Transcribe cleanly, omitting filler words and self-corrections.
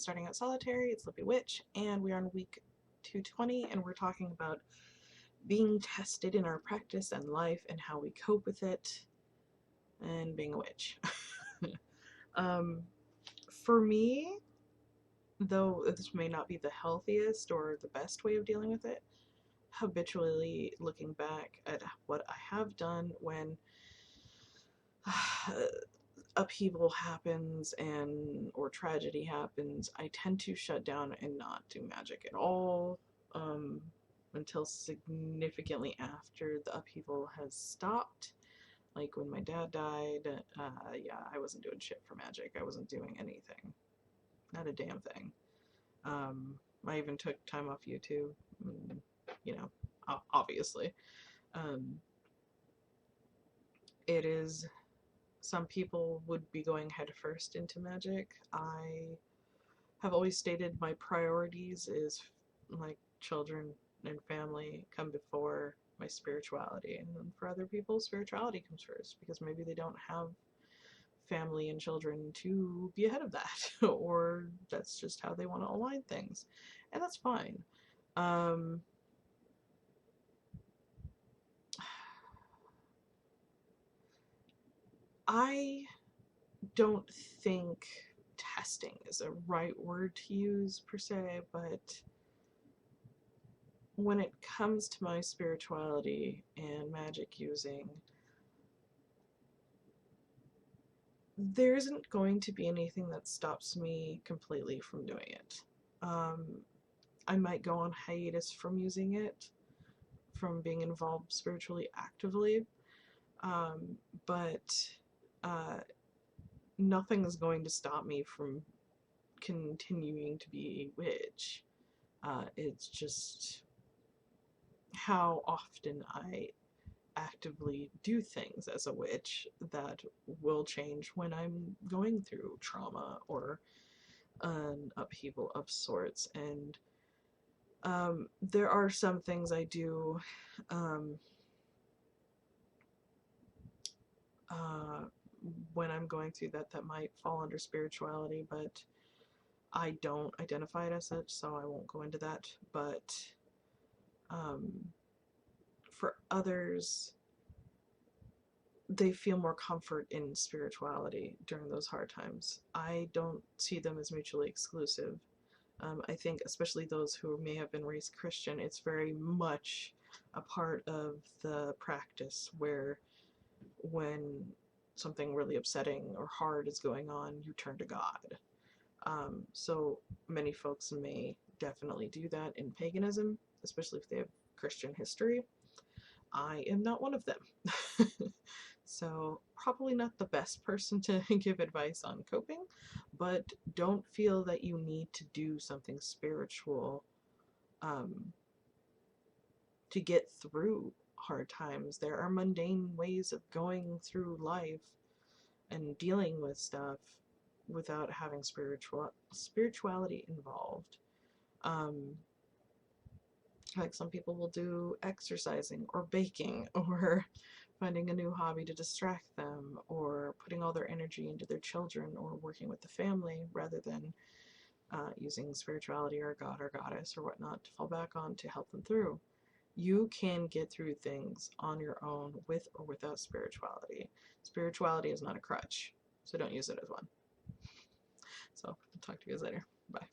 is starting out solitary. It's Lippy Witch, and we're on week 220, and we're talking about being tested in our practice and life and how we cope with it, and being a witch. For me, though this may not be the healthiest or the best way of dealing with it, habitually looking back at what I have done when upheaval happens or tragedy happens, I tend to shut down and not do magic at all until significantly after the upheaval has stopped. Like when my dad died, yeah, I wasn't doing shit for magic. I wasn't doing anything. Not a damn thing. I even took time off YouTube, you know, obviously. It is, some people would be going headfirst into magic. I have always stated my priorities is my children and family come before my spirituality, and for other people spirituality comes first because maybe they don't have family and children to be ahead of that or that's just how they want to align things, and that's fine. I don't think testing is a right word to use per se, but when it comes to my spirituality and magic using, there isn't going to be anything that stops me completely from doing it. I might go on hiatus from using it, from being involved spiritually actively, but nothing is going to stop me from continuing to be a witch. It's just how often I actively do things as a witch that will change when I'm going through trauma or an upheaval of sorts. And there are some things I do when I'm going through that might fall under spirituality, but I don't identify it as such, so I won't go into that. But for others, they feel more comfort in spirituality during those hard times. I don't see them as mutually exclusive. I think especially those who may have been raised Christian, it's very much a part of the practice where when something really upsetting or hard is going on, you turn to God. So many folks may definitely do that in paganism, especially if they have Christian history. I am not one of them. So probably not the best person to give advice on coping, but don't feel that you need to do something spiritual to get through hard times. There are mundane ways of going through life and dealing with stuff without having spirituality involved. Like some people will do exercising or baking or finding a new hobby to distract them, or putting all their energy into their children or working with the family rather than using spirituality or god or goddess or whatnot to fall back on to help them through. You can get through things on your own with or without spirituality. Spirituality is not a crutch, so don't use it as one. So I'll talk to you guys later. Bye.